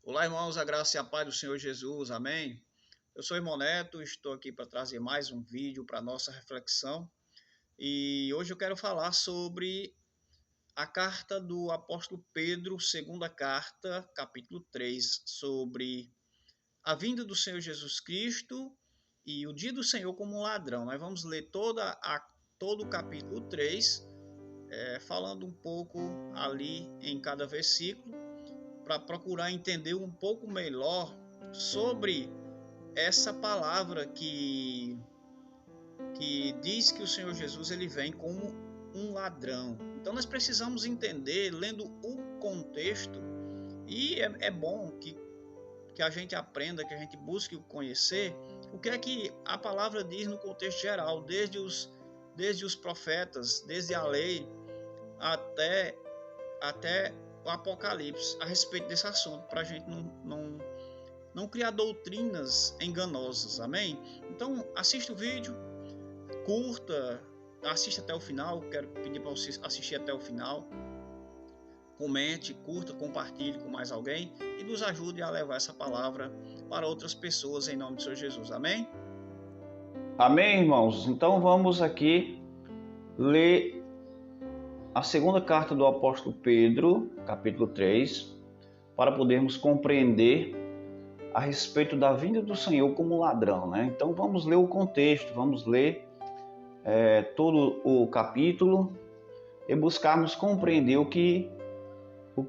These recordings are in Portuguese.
Olá, irmãos, a graça e a paz do Senhor Jesus, amém? Eu sou o irmão Neto, estou aqui para trazer mais um vídeo para nossa reflexão e hoje eu quero falar sobre a carta do apóstolo Pedro, segunda carta, capítulo 3, sobre a vinda do Senhor Jesus Cristo e o dia do Senhor como um ladrão. Nós vamos ler todo o capítulo 3, falando um pouco ali em cada versículo, para procurar entender um pouco melhor sobre essa palavra que diz que o Senhor Jesus ele vem como um ladrão. Então nós precisamos entender, lendo o contexto, e é bom que a gente aprenda, que a gente busque conhecer o que é que a palavra diz no contexto geral, desde os profetas, desde a lei até o Apocalipse, a respeito desse assunto, para a gente não criar doutrinas enganosas, amém? Então assista o vídeo, curta, assista até o final, quero pedir para você assistir até o final, comente, curta, compartilhe com mais alguém e nos ajude a levar essa palavra para outras pessoas em nome do Senhor Jesus, amém? Amém, irmãos? Então vamos aqui ler a segunda carta do apóstolo Pedro, capítulo 3, para podermos compreender a respeito da vinda do Senhor como ladrão, né? Então vamos ler o contexto, vamos ler todo o capítulo e buscarmos compreender o que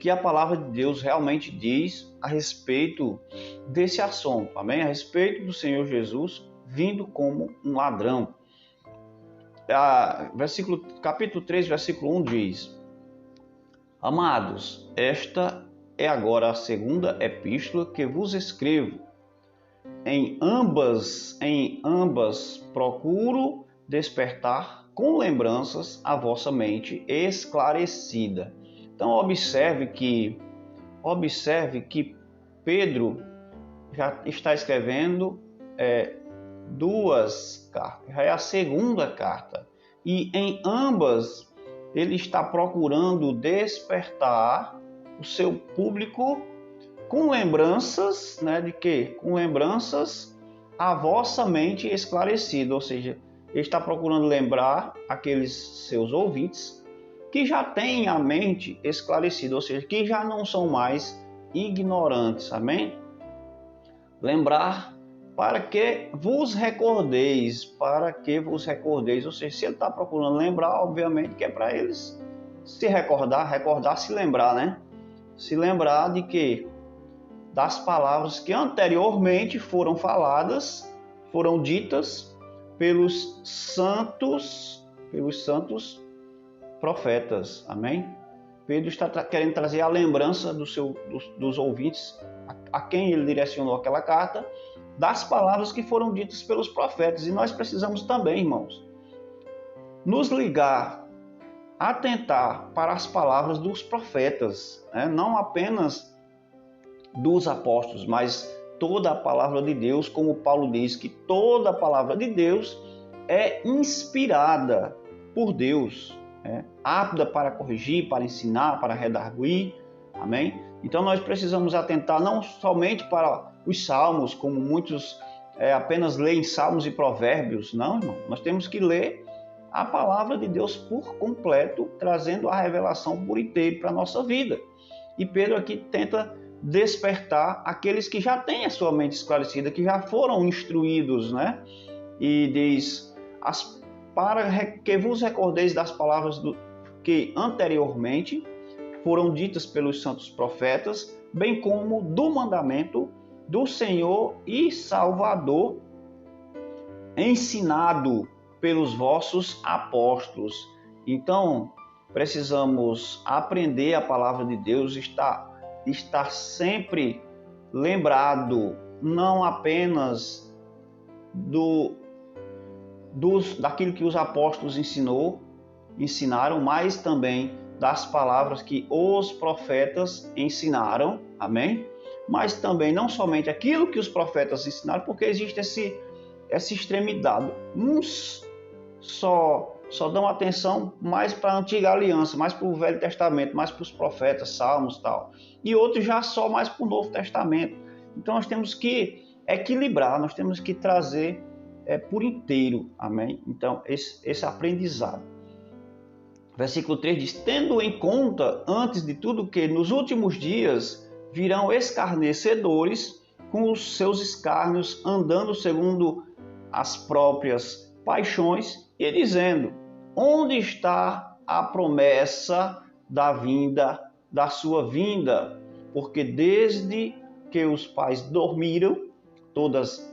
a palavra de Deus realmente diz a respeito desse assunto, amém? A respeito do Senhor Jesus vindo como um ladrão. Capítulo 3, versículo 1 diz: Amados, esta é agora a segunda epístola que vos escrevo. Em ambas procuro despertar com lembranças a vossa mente esclarecida. Então observe que Pedro já está escrevendo duas cartas, já é a segunda carta, e em ambas ele está procurando despertar o seu público com lembranças, né, de quê? Com lembranças a vossa mente esclarecida, ou seja, ele está procurando lembrar aqueles seus ouvintes que já têm a mente esclarecida, ou seja, que já não são mais ignorantes, amém? Lembrar para que vos recordeis, ou seja, se ele está procurando lembrar, obviamente que é para eles se recordar, se lembrar, né? Se lembrar de que das palavras que anteriormente foram faladas, foram ditas pelos santos profetas, amém? Pedro está querendo trazer a lembrança dos ouvintes a quem ele direcionou aquela carta, das palavras que foram ditas pelos profetas. E nós precisamos também, irmãos, nos ligar, atentar para as palavras dos profetas, né? Não apenas dos apóstolos, mas toda a palavra de Deus, como Paulo diz, que toda a palavra de Deus é inspirada por Deus, apta para corrigir, para ensinar, para redarguir, amém? Então nós precisamos atentar não somente para os salmos, como muitos apenas leem salmos e provérbios, não, irmão. Nós temos que ler a palavra de Deus por completo, trazendo a revelação por inteiro para a nossa vida. E Pedro aqui tenta despertar aqueles que já têm a sua mente esclarecida, que já foram instruídos, né? E diz, para que vos recordeis das palavras que anteriormente foram ditas pelos santos profetas, bem como do mandamento do Senhor e Salvador, ensinado pelos vossos apóstolos. Então, precisamos aprender a palavra de Deus, estar sempre lembrado, não apenas daquilo que os apóstolos ensinaram, mas também das palavras que os profetas ensinaram, amém? Mas também não somente aquilo que os profetas ensinaram, porque existe essa extremidade. Uns só só dão atenção mais para a antiga aliança, mais para o Velho Testamento, mais para os profetas, salmos e tal. E outros já só mais para o Novo Testamento. Então nós temos que equilibrar, nós temos que trazer por inteiro, amém? Então esse aprendizado. Versículo 3 diz: tendo em conta, antes de tudo, que nos últimos dias virão escarnecedores com os seus escárnios, andando segundo as próprias paixões, e dizendo: onde está a promessa da vinda, da sua vinda? Porque desde que os pais dormiram, todas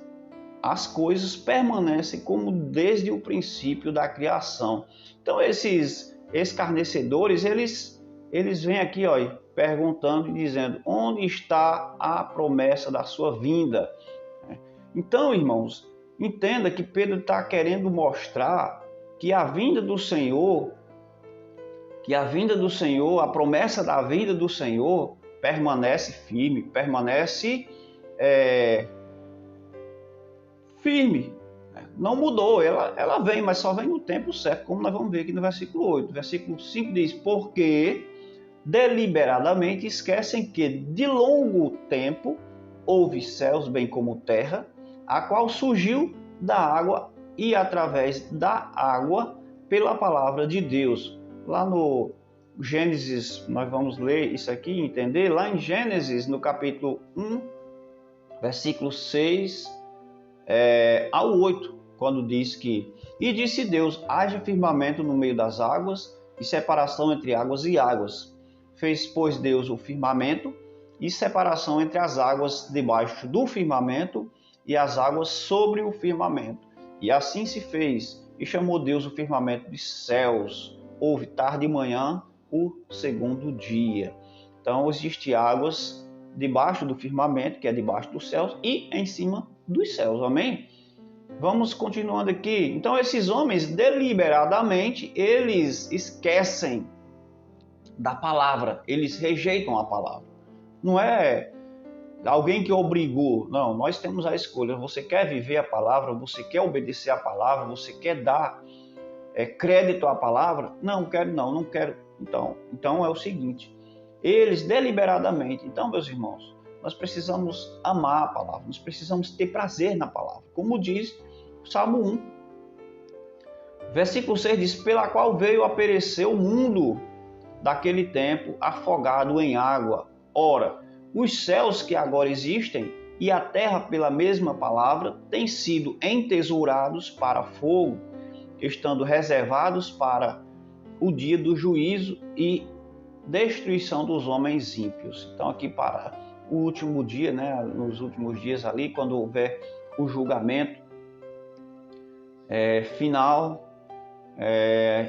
as coisas permanecem como desde o princípio da criação. Então esses escarnecedores, eles vêm aqui, ó, perguntando e dizendo: onde está a promessa da sua vinda? Então, irmãos, entenda que Pedro está querendo mostrar que a vinda do Senhor, a promessa da vinda do Senhor permanece firme, permanece firme. Não mudou, ela vem, mas só vem no tempo certo, como nós vamos ver aqui no versículo 8. Versículo 5 diz: porque deliberadamente esquecem que de longo tempo houve céus bem como terra, a qual surgiu da água e através da água pela palavra de Deus. Lá no Gênesis, nós vamos ler isso aqui e entender. Lá em Gênesis, no capítulo 1, versículo 6 ao 8, quando diz que: e disse Deus, haja firmamento no meio das águas e separação entre águas e águas. Fez, pois, Deus o firmamento e separação entre as águas debaixo do firmamento e as águas sobre o firmamento. E assim se fez, e chamou Deus o firmamento de céus. Houve tarde e manhã o segundo dia. Então, existem águas debaixo do firmamento, que é debaixo dos céus, e em cima dos céus, amém? Vamos continuando aqui. Então, esses homens, deliberadamente, eles esquecem da palavra, eles rejeitam a palavra. Não é alguém que obrigou, não, nós temos a escolha. Você quer viver a palavra, você quer obedecer a palavra, você quer dar crédito à palavra? Não quero, não quero. Então é o seguinte, eles deliberadamente. Então, meus irmãos, nós precisamos amar a palavra, nós precisamos ter prazer na palavra. Como diz o Salmo 1. Versículo 6 diz: pela qual veio a perecer o mundo daquele tempo, afogado em água. Ora, os céus que agora existem e a terra, pela mesma palavra, têm sido entesourados para fogo, estando reservados para o dia do juízo e destruição dos homens ímpios. Então, aqui para o último dia, né, nos últimos dias ali, quando houver o julgamento final,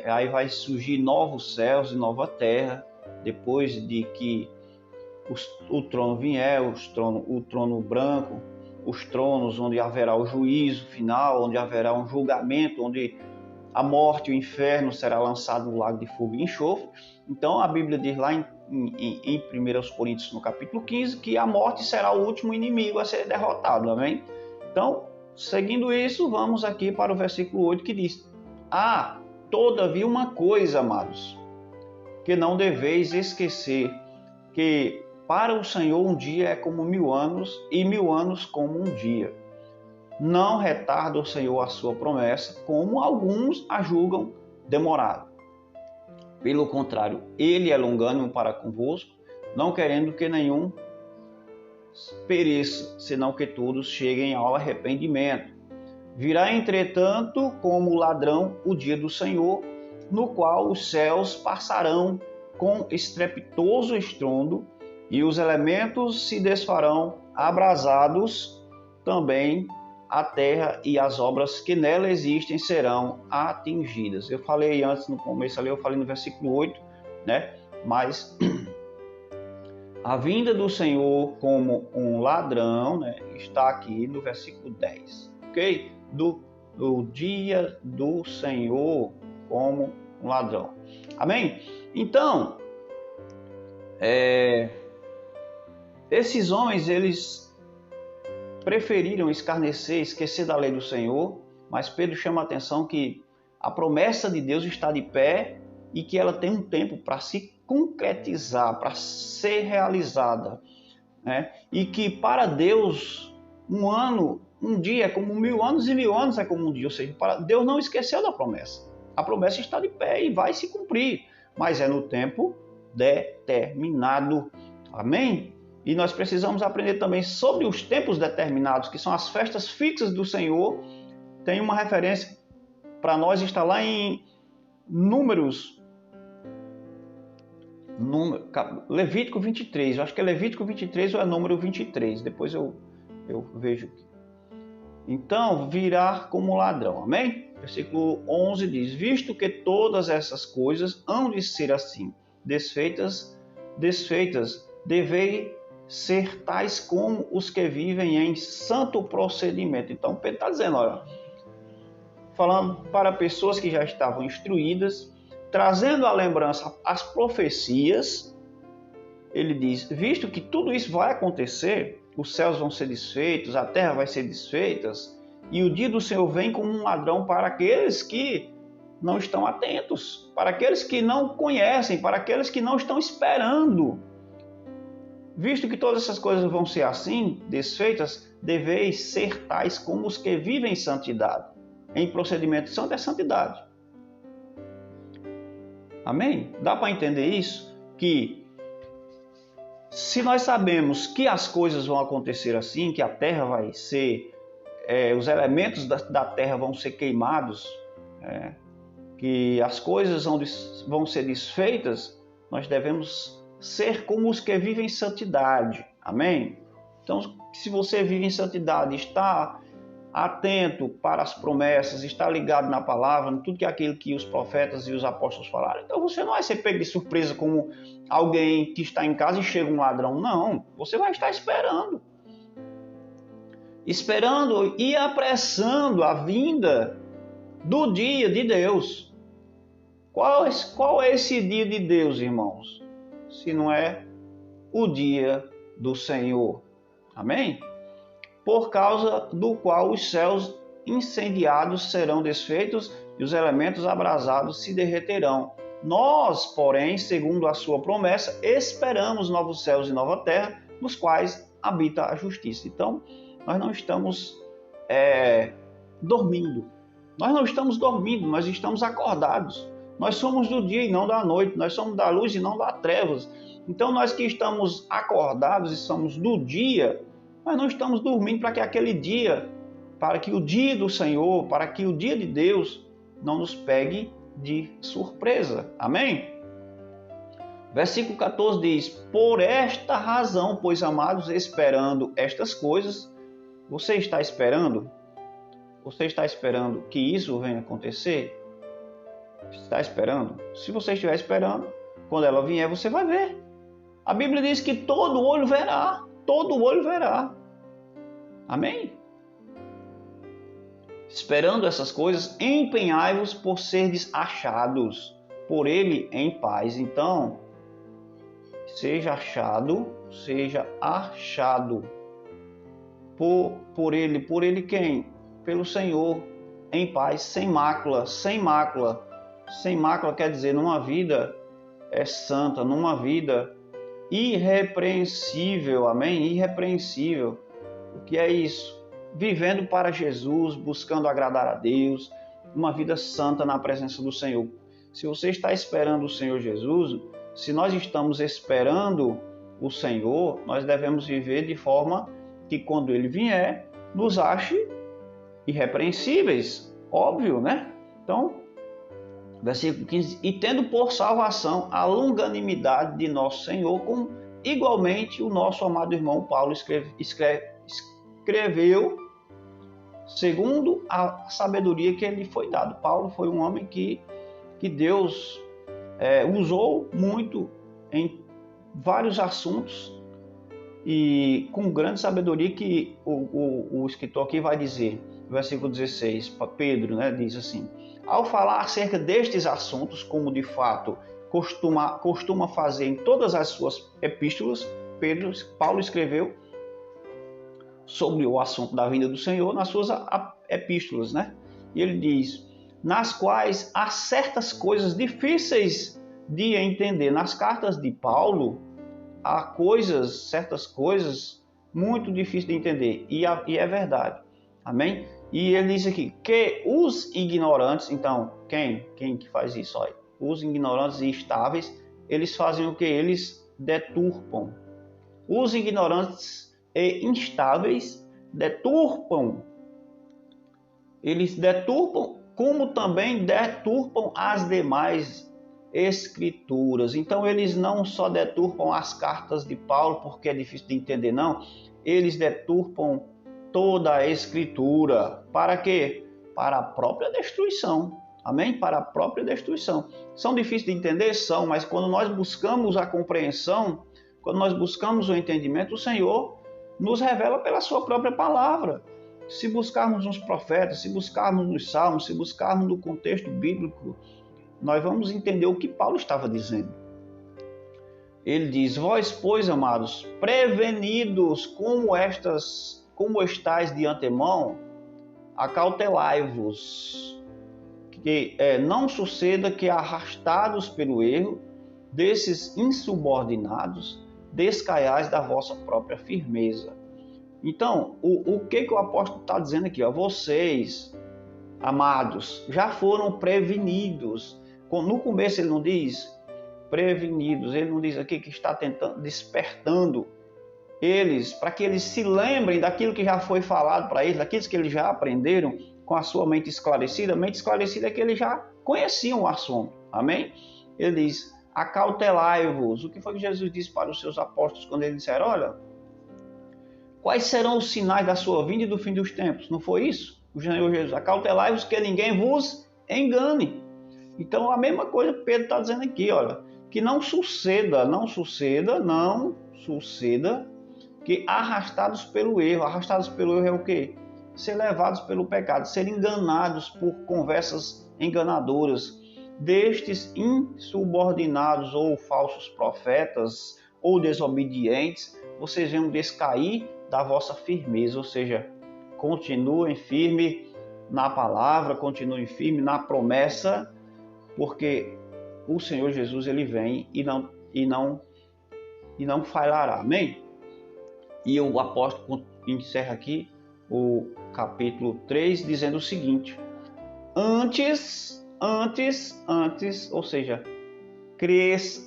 aí vai surgir novos céus e nova terra, depois de que o trono vier, o trono branco, os tronos onde haverá o juízo final, onde haverá um julgamento, onde a morte e o inferno será lançado no lago de fogo e enxofre. Então a Bíblia diz lá em 1 Coríntios, no capítulo 15, que a morte será o último inimigo a ser derrotado, amém? Então, seguindo isso, vamos aqui para o versículo 8, que diz: todavia uma coisa, amados, que não deveis esquecer, que para o Senhor um dia é como 1000 anos, e 1000 anos como um dia. Não retarda o Senhor a sua promessa, como alguns a julgam demorado. Pelo contrário, ele é longânimo para convosco, não querendo que nenhum pereça, senão que todos cheguem ao arrependimento. Virá, entretanto, como ladrão o dia do Senhor, no qual os céus passarão com estrepitoso estrondo, e os elementos se desfarão, abrasados também a terra, e as obras que nela existem serão atingidas. Eu falei antes, no começo ali, eu falei no versículo 8, né? Mas a vinda do Senhor como um ladrão, né, está aqui no versículo 10, ok? Do dia do Senhor como um ladrão. Amém? Então, esses homens, eles preferiram escarnecer, esquecer da lei do Senhor, mas Pedro chama a atenção que a promessa de Deus está de pé e que ela tem um tempo para se concretizar, para ser realizada, né? E que para Deus um ano, um dia é como 1000 anos e 1000 anos é como um dia. Ou seja, Deus não esqueceu da promessa. A promessa está de pé e vai se cumprir, mas é no tempo determinado. Amém? E nós precisamos aprender também sobre os tempos determinados, que são as festas fixas do Senhor. Tem uma referência para nós, está lá em Levítico 23. Eu acho que é Levítico 23 ou é número 23. Depois eu vejo aqui. Então, virá como ladrão. Amém? Versículo 11 diz: visto que todas essas coisas hão de ser assim, desfeitas, devei ser tais como os que vivem em santo procedimento. Então, Pedro está dizendo, olha, falando para pessoas que já estavam instruídas, trazendo à lembrança as profecias, ele diz, visto que tudo isso vai acontecer, os céus vão ser desfeitos, a terra vai ser desfeita, e o dia do Senhor vem como um ladrão para aqueles que não estão atentos, para aqueles que não conhecem, para aqueles que não estão esperando. Visto que todas essas coisas vão ser assim, desfeitas, deveis ser tais como os que vivem em santidade. Em procedimento santo é santidade. Amém? Dá para entender isso? Que se nós sabemos que as coisas vão acontecer assim, que a terra vai ser, os elementos da terra vão ser queimados, que as coisas vão ser desfeitas, nós devemos ser como os que vivem em santidade. Amém? Então, se você vive em santidade, está atento para as promessas, está ligado na palavra, em tudo aquilo que os profetas e os apóstolos falaram, então você não vai ser pego de surpresa como alguém que está em casa e chega um ladrão. Não, você vai estar esperando e apressando a vinda do dia de Deus. Qual é esse dia de Deus, irmãos? Se não é o dia do Senhor. Amém? Por causa do qual os céus incendiados serão desfeitos e os elementos abrasados se derreterão. Nós, porém, segundo a sua promessa, esperamos novos céus e nova terra, nos quais habita a justiça. Então, nós não estamos dormindo. Nós não estamos dormindo, nós estamos acordados. Nós somos do dia e não da noite, nós somos da luz e não das trevas. Então, nós que estamos acordados e somos do dia, nós não estamos dormindo para que aquele dia, para que o dia do Senhor, para que o dia de Deus não nos pegue de surpresa. Amém? Versículo 14 diz, por esta razão, pois amados, esperando estas coisas, você está esperando? Você está esperando que isso venha acontecer? Está esperando? Se você estiver esperando, quando ela vier, você vai ver. A Bíblia diz que todo olho verá. Todo olho verá. Amém? Esperando essas coisas, empenhai-vos por serdes achados por ele em paz. Então, seja achado por ele quem? Pelo Senhor, em paz, sem mácula. Sem mácula quer dizer numa vida santa, numa vida irrepreensível, amém? Irrepreensível. O que é isso? Vivendo para Jesus, buscando agradar a Deus, uma vida santa na presença do Senhor. Se você está esperando o Senhor Jesus, se nós estamos esperando o Senhor, nós devemos viver de forma que quando Ele vier, nos ache irrepreensíveis. Óbvio, né? Então, versículo 15, e tendo por salvação a longanimidade de nosso Senhor, como igualmente o nosso amado irmão Paulo escreveu segundo a sabedoria que lhe foi dado. Paulo foi um homem que Deus usou muito em vários assuntos e com grande sabedoria, que o escritor aqui vai dizer, versículo 16, para Pedro, né, diz assim, ao falar acerca destes assuntos, como de fato costuma fazer em todas as suas epístolas, Paulo escreveu sobre o assunto da vinda do Senhor nas suas epístolas, né? E ele diz, nas quais há certas coisas difíceis de entender. Nas cartas de Paulo, há certas coisas muito difíceis de entender, e é verdade. Amém? E ele diz aqui que os ignorantes, então, quem que faz isso? Olha, os ignorantes e instáveis, eles fazem o que? Eles deturpam. Os ignorantes e instáveis deturpam. Eles deturpam, como também deturpam as demais escrituras. Então, eles não só deturpam as cartas de Paulo, porque é difícil de entender, não. Eles deturpam toda a escritura. Para quê? Para a própria destruição. Amém? Para a própria destruição. São difíceis de entender? São, mas quando nós buscamos a compreensão, quando nós buscamos o entendimento, o Senhor nos revela pela sua própria palavra. Se buscarmos nos profetas, se buscarmos nos salmos, se buscarmos no contexto bíblico, nós vamos entender o que Paulo estava dizendo. Ele diz: vós, pois, amados, prevenidos como estáis de antemão, acautelai-vos, que não suceda que, arrastados pelo erro desses insubordinados, descaiais da vossa própria firmeza. Então, o que o apóstolo está dizendo aqui? Vocês, amados, já foram prevenidos. No começo ele não diz prevenidos, ele não diz aqui que está despertando eles, para que eles se lembrem daquilo que já foi falado para eles, daquilo que eles já aprenderam com a sua mente esclarecida. A mente esclarecida é que eles já conheciam o assunto. Amém? Ele diz: acautelai-vos. O que foi que Jesus disse para os seus apóstolos quando eles disseram: olha, quais serão os sinais da sua vinda e do fim dos tempos? Não foi isso? O Senhor Jesus: acautelai-vos que ninguém vos engane. Então, a mesma coisa que Pedro está dizendo aqui, olha, que não suceda que arrastados pelo erro é o quê? Ser levados pelo pecado, ser enganados por conversas enganadoras destes insubordinados ou falsos profetas ou desobedientes. Vocês vão descair da vossa firmeza, ou seja, continuem firme na palavra, continuem firme na promessa, porque o Senhor Jesus ele vem e não falhará. Amém? E o apóstolo encerra aqui o capítulo 3 dizendo o seguinte: antes, ou seja,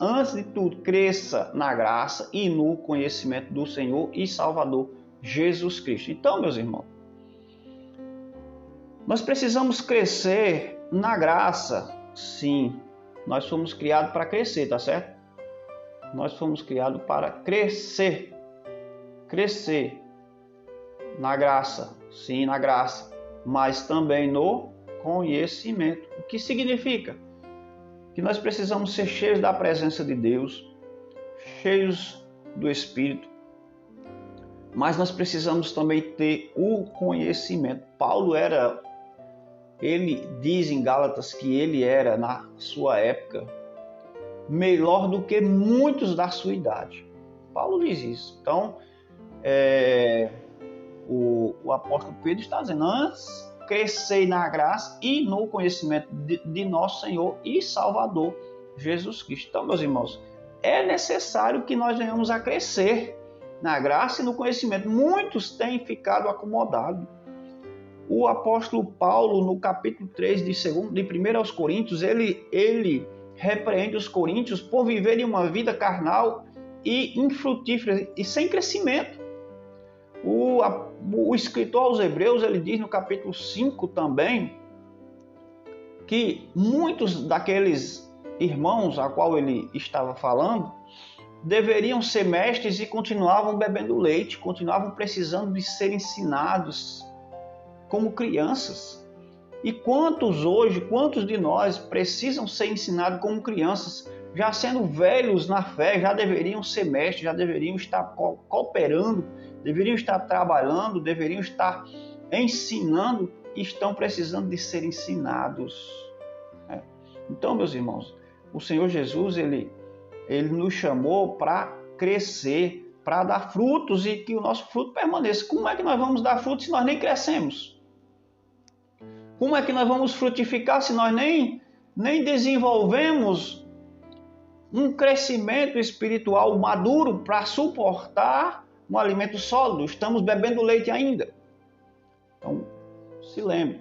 antes de tudo, cresça na graça e no conhecimento do Senhor e Salvador Jesus Cristo. Então, meus irmãos, nós precisamos crescer na graça. Sim, nós fomos criados para crescer, tá certo? Nós fomos criados para crescer na graça, sim, na graça, mas também no conhecimento. O que significa? Que nós precisamos ser cheios da presença de Deus, cheios do Espírito, mas nós precisamos também ter o conhecimento. Paulo ele diz em Gálatas que ele era, na sua época, melhor do que muitos da sua idade. Paulo diz isso. Então, o apóstolo Pedro está dizendo: antes crescei na graça e no conhecimento de nosso Senhor e Salvador Jesus Cristo. Então, meus irmãos, é necessário que nós venhamos a crescer na graça e no conhecimento. Muitos têm ficado acomodados. O apóstolo Paulo, no capítulo 3 de 1 aos Coríntios, ele repreende os coríntios por viverem uma vida carnal e infrutífera e sem crescimento. O escritor aos Hebreus, ele diz no capítulo 5 também, que muitos daqueles irmãos a qual ele estava falando deveriam ser mestres e continuavam bebendo leite, continuavam precisando de ser ensinados como crianças. E quantos de nós precisam ser ensinados como crianças, já sendo velhos na fé, já deveriam ser mestres, já deveriam estar cooperando, deveriam estar trabalhando, deveriam estar ensinando, e estão precisando de ser ensinados. Então, meus irmãos, o Senhor Jesus, ele nos chamou para crescer, para dar frutos e que o nosso fruto permaneça. Como é que nós vamos dar frutos se nós nem crescemos? Como é que nós vamos frutificar se nós nem desenvolvemos um crescimento espiritual maduro para suportar um alimento sólido? Estamos bebendo leite ainda. Então, se lembre,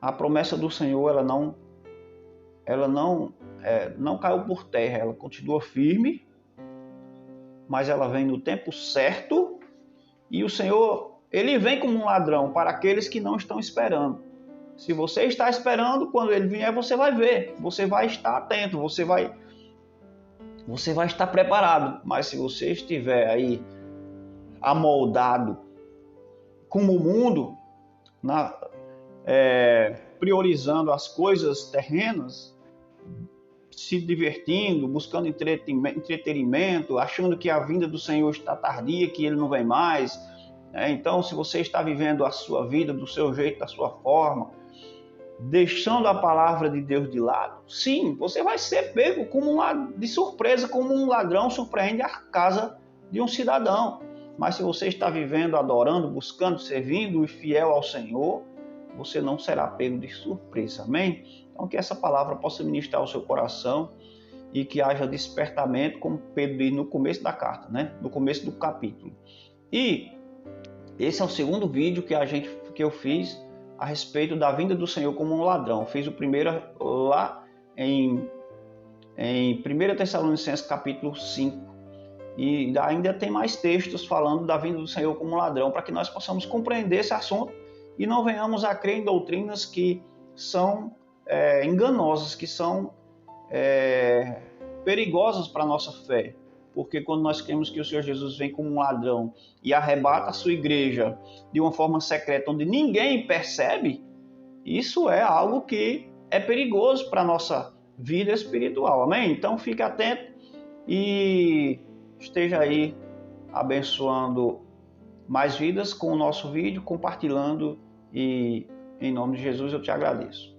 a promessa do Senhor, ela não caiu por terra, ela continua firme, mas ela vem no tempo certo, e o Senhor, ele vem como um ladrão para aqueles que não estão esperando. Se você está esperando, quando ele vier, você vai ver, você vai estar atento, você vai estar preparado. Mas se você estiver aí amoldado como o mundo, priorizando as coisas terrenas, se divertindo, buscando entretenimento, achando que a vinda do Senhor está tardia, que ele não vem mais. Então, se você está vivendo a sua vida do seu jeito, da sua forma, deixando a palavra de Deus de lado, sim, você vai ser pego de surpresa, como um ladrão surpreende a casa de um cidadão. Mas se você está vivendo, adorando, buscando, servindo e fiel ao Senhor, você não será pego de surpresa, amém? Então que essa palavra possa ministrar o seu coração e que haja despertamento, como Pedro diz no começo da carta, né? No começo do capítulo. E esse é o segundo vídeo que eu fiz a respeito da vinda do Senhor como um ladrão. Eu fiz o primeiro lá em 1 Tessalonicenses capítulo 5. E ainda tem mais textos falando da vinda do Senhor como um ladrão, para que nós possamos compreender esse assunto e não venhamos a crer em doutrinas que são enganosas, que são perigosas para a nossa fé. Porque quando nós cremos que o Senhor Jesus vem como um ladrão e arrebata a sua igreja de uma forma secreta, onde ninguém percebe, isso é algo que é perigoso para a nossa vida espiritual, amém? Então fique atento e esteja aí abençoando mais vidas com o nosso vídeo, compartilhando, e em nome de Jesus eu te agradeço.